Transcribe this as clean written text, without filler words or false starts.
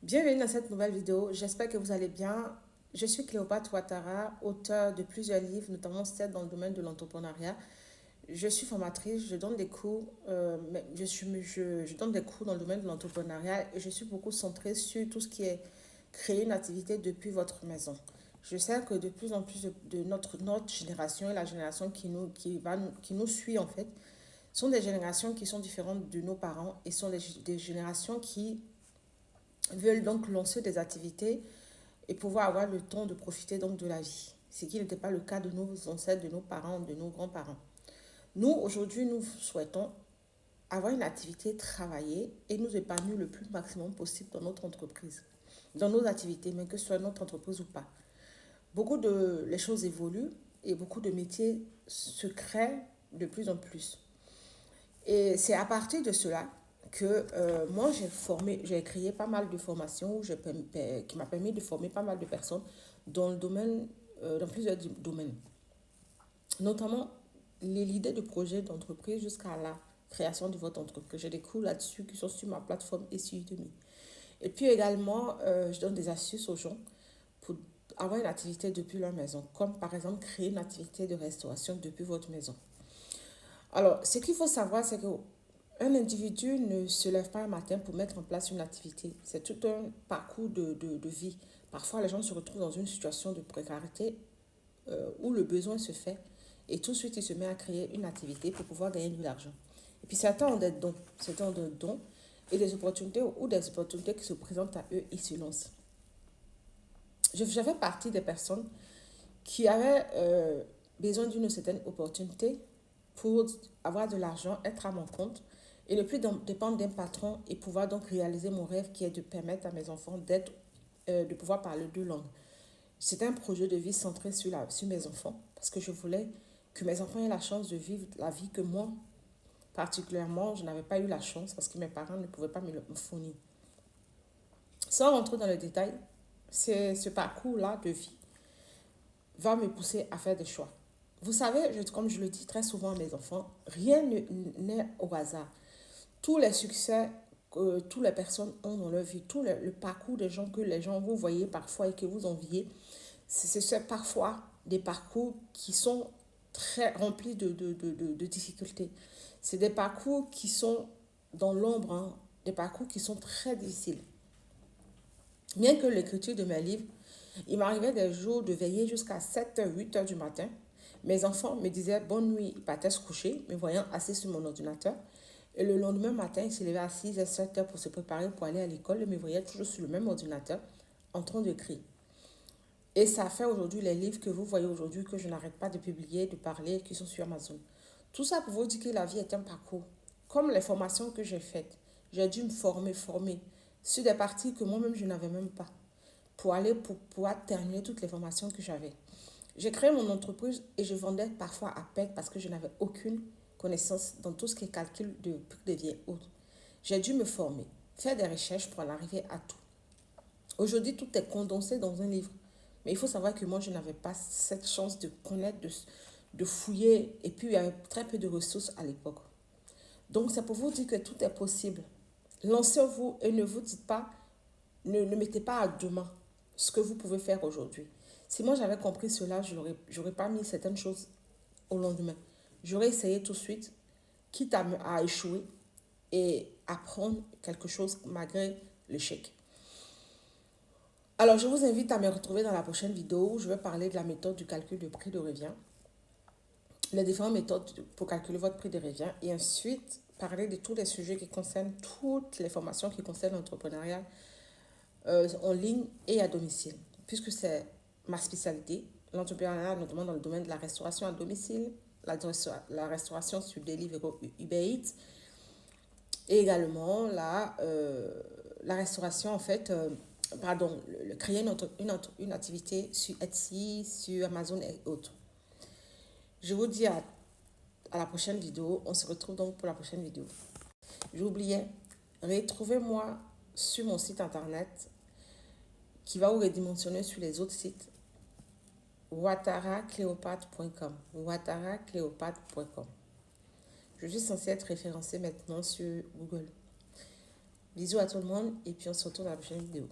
Bienvenue dans cette nouvelle vidéo, j'espère que vous allez bien. Je suis Cléopâtre Ouattara, auteure de plusieurs livres, notamment 7 dans le domaine de l'entrepreneuriat. Je suis formatrice, je donne des cours, je donne des cours dans le domaine de l'entrepreneuriat et je suis beaucoup centrée sur tout ce qui est créer une activité depuis votre maison. Je sais que de plus en plus de notre génération et la génération qui nous suit en fait, sont des générations qui sont différentes de nos parents et sont des générations qui veulent donc lancer des activités et pouvoir avoir le temps de profiter donc de la vie. Ce qui n'était pas le cas de nos ancêtres, de nos parents, de nos grands-parents. Nous, aujourd'hui, nous souhaitons avoir une activité, travailler et nous épanouir le plus maximum possible dans notre entreprise, dans nos activités, mais que ce soit notre entreprise ou pas. Les choses évoluent et beaucoup de métiers se créent de plus en plus. Et c'est à partir de cela que moi j'ai créé pas mal de formations qui m'a permis de former pas mal de personnes dans le domaine, dans plusieurs domaines, notamment l'idée de projet d'entreprise jusqu'à la création de votre entreprise. J'ai des cours là-dessus qui sont sur ma plateforme et sur Udemy. Et puis également, je donne des astuces aux gens pour avoir une activité depuis leur maison, comme par exemple créer une activité de restauration depuis votre maison. Alors, ce qu'il faut savoir, c'est que un individu ne se lève pas un matin pour mettre en place une activité. C'est tout un parcours de vie. Parfois, les gens se retrouvent dans une situation de précarité où le besoin se fait et tout de suite, il se met à créer une activité pour pouvoir gagner de l'argent. Et puis, certains ont des dons et des opportunités ou des opportunités qui se présentent à eux, ils se lancent. Je fais partie des personnes qui avaient besoin d'une certaine opportunité pour avoir de l'argent, être à mon compte et ne plus dépendre d'un patron et pouvoir donc réaliser mon rêve qui est de permettre à mes enfants de pouvoir parler deux langues. C'était un projet de vie centré sur mes enfants parce que je voulais que mes enfants aient la chance de vivre la vie que moi, particulièrement, je n'avais pas eu la chance parce que mes parents ne pouvaient pas me fournir. Sans rentrer dans le détail, c'est ce parcours-là de vie va me pousser à faire des choix. Vous savez, comme je le dis très souvent à mes enfants, rien n'est au hasard. Tous les succès que toutes les personnes ont dans leur vie, le parcours des gens que les gens vous voyez parfois et que vous enviez, c'est parfois des parcours qui sont très remplis de difficultés. C'est des parcours qui sont dans l'ombre, hein, des parcours qui sont très difficiles. Bien que l'écriture de mes livres, il m'arrivait des jours de veiller jusqu'à 7h, 8h du matin. Mes enfants me disaient bonne nuit, ils partaient se coucher, me voyant assis sur mon ordinateur. Et le lendemain matin, ils se levaient à 6h, 7h pour se préparer pour aller à l'école et me voyaient toujours sur le même ordinateur en train d'écrire. Et ça fait aujourd'hui les livres que vous voyez aujourd'hui, que je n'arrête pas de publier, de parler, qui sont sur Amazon. Tout ça pour vous dire que la vie est un parcours. Comme les formations que j'ai faites, j'ai dû me former sur des parties que moi-même je n'avais même pas pour pouvoir terminer toutes les formations que j'avais. J'ai créé mon entreprise et je vendais parfois à peine parce que je n'avais aucune connaissance dans tout ce qui est calcul de prix de vie et autres. J'ai dû me former, faire des recherches pour en arriver à tout. Aujourd'hui, tout est condensé dans un livre. Mais il faut savoir que moi, je n'avais pas cette chance de connaître, de fouiller. Et puis, il y avait très peu de ressources à l'époque. Donc, c'est pour vous dire que tout est possible. Lancez-vous et ne vous dites pas, ne mettez pas à demain ce que vous pouvez faire aujourd'hui. Si moi, j'avais compris cela, je n'aurais pas mis certaines choses au lendemain. J'aurais essayé tout de suite, quitte à échouer et apprendre quelque chose malgré l'échec. Alors, je vous invite à me retrouver dans la prochaine vidéo où je vais parler de la méthode du calcul du prix de revient, les différentes méthodes pour calculer votre prix de revient et ensuite parler de tous les sujets qui concernent toutes les formations qui concernent l'entrepreneuriat en ligne et à domicile, puisque c'est ma spécialité, l'entrepreneuriat notamment dans le domaine de la restauration à domicile, la restauration sur Deliveroo Uber Eats et également la restauration en fait créer une activité sur Etsy, sur Amazon et autres. Je vous dis à la prochaine vidéo. On se retrouve donc pour la prochaine vidéo. J'oubliais, retrouvez-moi sur mon site internet qui va vous redimensionner sur les autres sites. ouattaracléopâtre.com ouattaracléopâtre.com. Je suis censée être référencée maintenant sur Google. Bisous à tout le monde et puis on se retrouve dans la prochaine vidéo.